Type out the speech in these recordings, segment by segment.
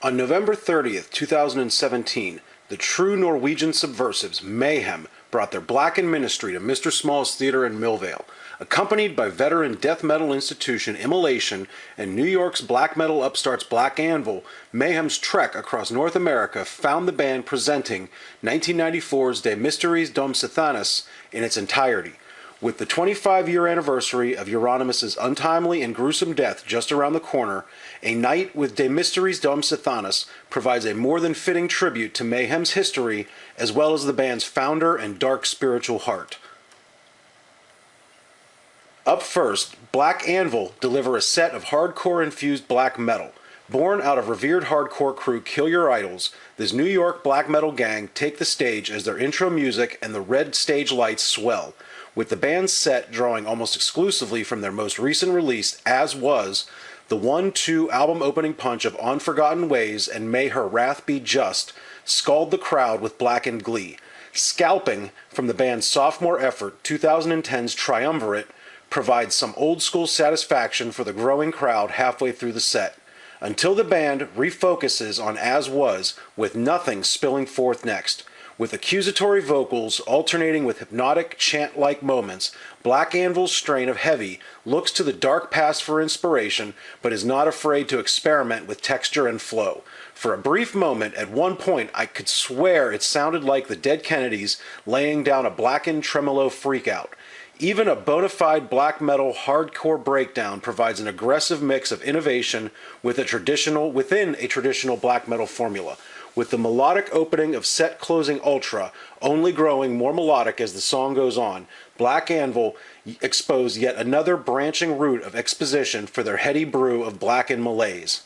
On November 30th, 2017, the true Norwegian subversives, Mayhem, brought their blackened ministry to Mr. Small's Theater in Millvale. Accompanied by veteran death metal institution Immolation and New York's black metal upstarts Black Anvil, Mayhem's trek across North America found the band presenting 1994's De Mysteries Dom Sathanas in its entirety. With the 25-year anniversary of Euronymous' untimely and gruesome death just around the corner, a night with De Mysteries Dom Sathanas provides a more than fitting tribute to Mayhem's history as well as the band's founder and dark spiritual heart. Up first, Black Anvil deliver a set of hardcore-infused black metal. Born out of revered hardcore crew Kill Your Idols, this New York black metal gang take the stage as their intro music and the red stage lights swell, with the band's set drawing almost exclusively from their most recent release, As Was, the 1-2 album opening punch of On Forgotten Ways and May Her Wrath Be Just scald the crowd with blackened glee. Scalping from the band's sophomore effort, 2010's Triumvirate, provides some old-school satisfaction for the growing crowd halfway through the set, until the band refocuses on As Was, with nothing spilling forth next. With accusatory vocals alternating with hypnotic, chant-like moments, Black Anvil's strain of heavy looks to the dark past for inspiration, but is not afraid to experiment with texture and flow. For a brief moment, at one point, I could swear it sounded like the Dead Kennedys laying down a blackened tremolo freakout. Even a bona fide black metal hardcore breakdown provides an aggressive mix of innovation within a traditional black metal formula, with the melodic opening of Set Closing Ultra only growing more melodic as the song goes on. Black Anvil expose yet another branching route of exposition for their heady brew of blackened malaise.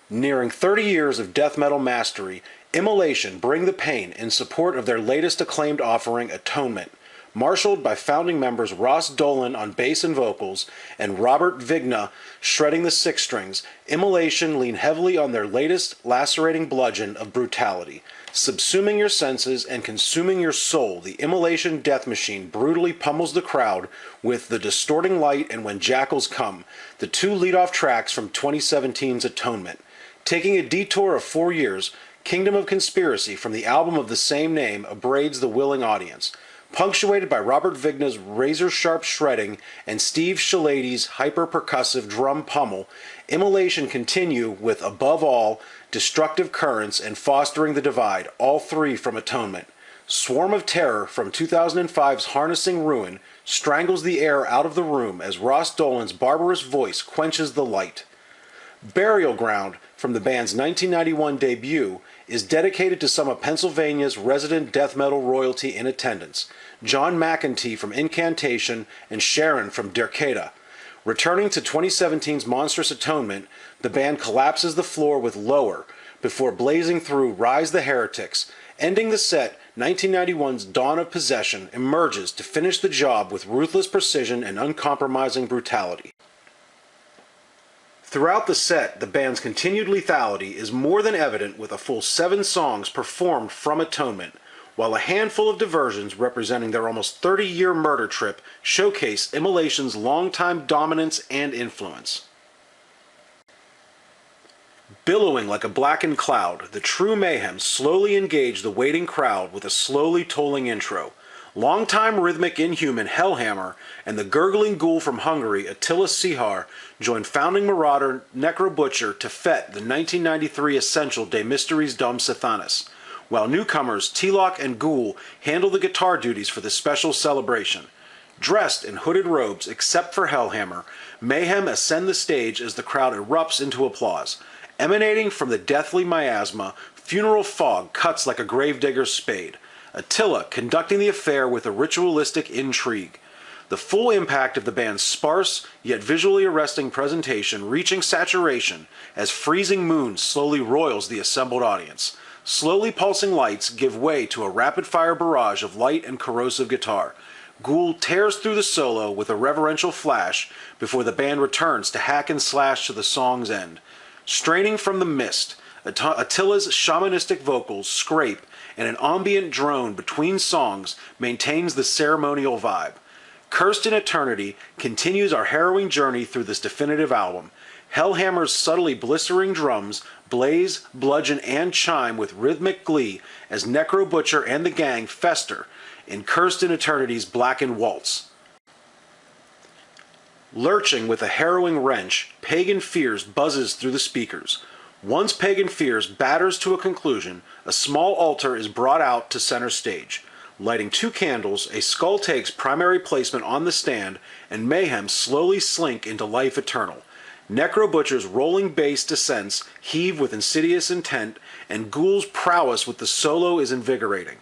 Nearing 30 years of death metal mastery, Immolation bring the pain in support of their latest acclaimed offering, Atonement. Marshaled by founding members Ross Dolan on bass and vocals and Robert Vigna shredding the six strings, Immolation lean heavily on their latest lacerating bludgeon of brutality. Subsuming your senses and consuming your soul, the Immolation death machine brutally pummels the crowd with The Distorting Light and When Jackals Come, the two lead-off tracks from 2017's Atonement. Taking a detour of 4 years, Kingdom of Conspiracy from the album of the same name abrades the willing audience. Punctuated by Robert Vigna's razor-sharp shredding and Steve Shalady's hyper-percussive drum pummel, Immolation continue with, above all, Destructive Currents and Fostering the Divide, all three from Atonement. Swarm of Terror from 2005's Harnessing Ruin strangles the air out of the room as Ross Dolan's barbarous voice quenches the light. Burial Ground from the band's 1991 debut is dedicated to some of Pennsylvania's resident death metal royalty in attendance, John McEntee from Incantation and Sharon from Derketa. Returning to 2017's Monstrous Atonement, the band collapses the floor with Lower before blazing through Rise the Heretics. Ending the set, 1991's Dawn of Possession emerges to finish the job with ruthless precision and uncompromising brutality. Throughout the set, the band's continued lethality is more than evident with a full 7 songs performed from Atonement, while a handful of diversions representing their almost 30-year murder trip showcase Immolation's longtime dominance and influence. Billowing like a blackened cloud, the true Mayhem slowly engage the waiting crowd with a slowly tolling intro. Longtime rhythmic inhuman Hellhammer and the gurgling ghoul from Hungary, Attila Sihar, join founding marauder Necro Butcher to fet the 1993 essential De Mysteries Dom Sathanas, while newcomers T-Lock and Ghoul handle the guitar duties for this special celebration. Dressed in hooded robes except for Hellhammer, Mayhem ascend the stage as the crowd erupts into applause. Emanating from the deathly miasma, funeral fog cuts like a gravedigger's spade. Attila conducting the affair with a ritualistic intrigue. The full impact of the band's sparse, yet visually arresting presentation reaching saturation as Freezing Moon slowly roils the assembled audience. Slowly pulsing lights give way to a rapid-fire barrage of light and corrosive guitar. Ghoul tears through the solo with a reverential flash before the band returns to hack and slash to the song's end. Straining from the mist, Attila's shamanistic vocals scrape and an ambient drone between songs maintains the ceremonial vibe. Cursed in Eternity continues our harrowing journey through this definitive album. Hellhammer's subtly blistering drums blaze, bludgeon, and chime with rhythmic glee as Necro Butcher and the gang fester in Cursed in Eternity's Blackened Waltz. Lurching with a harrowing wrench, Pagan Fears buzzes through the speakers. Once Pagan Fears batters to a conclusion, a small altar is brought out to center stage. Lighting 2 candles, a skull takes primary placement on the stand, and Mayhem slowly slink into life eternal. Necro Butcher's rolling bass descents heave with insidious intent, and Ghoul's prowess with the solo is invigorating.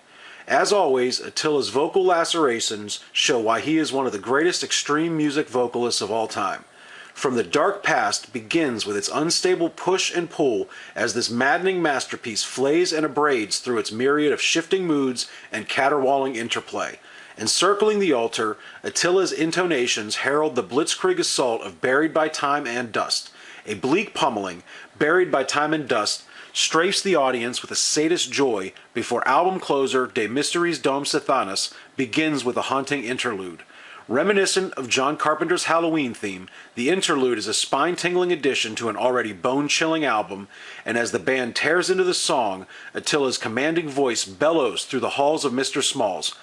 As always, Attila's vocal lacerations show why he is one of the greatest extreme music vocalists of all time. From the Dark Past begins with its unstable push and pull as this maddening masterpiece flays and abrades through its myriad of shifting moods and caterwauling interplay. Encircling the altar, Attila's intonations herald the blitzkrieg assault of Buried by Time and Dust. A bleak pummeling, Buried by Time and Dust, strafes the audience with a sadist joy before album closer De Mysteries Dom Sathanas begins with a haunting interlude. Reminiscent of John Carpenter's Halloween theme, the interlude is a spine-tingling addition to an already bone-chilling album, and as the band tears into the song, Attila's commanding voice bellows through the halls of Mr. Smalls.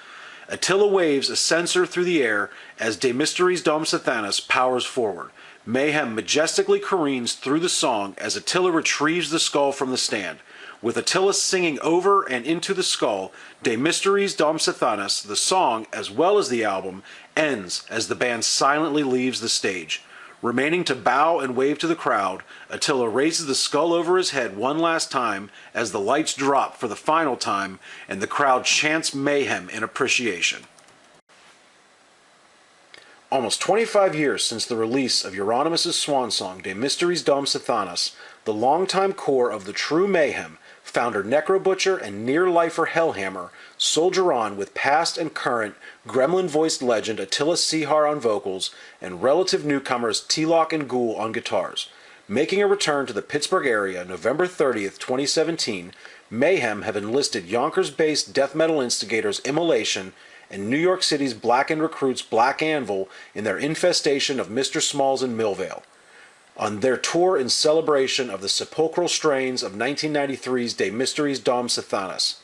Attila waves a censer through the air as De Mysteries Dom Sathanas powers forward. Mayhem majestically careens through the song as Attila retrieves the skull from the stand. With Attila singing over and into the skull, De Mysteries Dom Sathanas, the song, as well as the album, ends as the band silently leaves the stage. Remaining to bow and wave to the crowd, Attila raises the skull over his head one last time as the lights drop for the final time and the crowd chants Mayhem in appreciation. Almost 25 years since the release of Euronymous' swan song, De Mysteries Dom Sathanas, the longtime core of the true Mayhem, founder Necro Butcher and near-lifer Hellhammer, soldier on with past and current gremlin-voiced legend Attila Sihar on vocals and relative newcomers T-Lock and Ghoul on guitars. Making a return to the Pittsburgh area November 30th, 2017, Mayhem have enlisted Yonkers-based death metal instigators Immolation and New York City's Blackened recruits Black Anvil in their infestation of Mr. Smalls and Millvale, on their tour in celebration of the sepulchral strains of 1993's De Mysteries Dom Sathanas.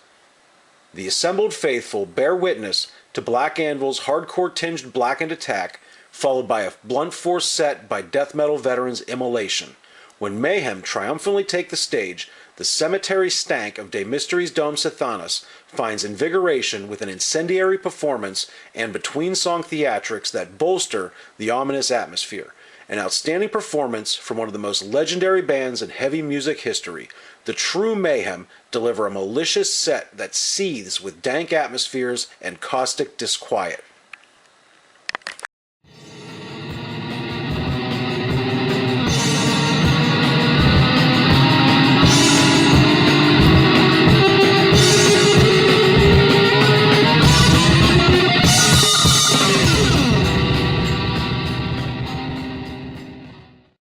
The assembled faithful bear witness to Black Anvil's hardcore-tinged Blackened attack, followed by a blunt force set by death metal veterans Immolation. When Mayhem triumphantly take the stage, the cemetery stank of De Mysteries Dom Sathanas finds invigoration with an incendiary performance and between-song theatrics that bolster the ominous atmosphere. An outstanding performance from one of the most legendary bands in heavy music history. The true Mayhem deliver a malicious set that seethes with dank atmospheres and caustic disquiet.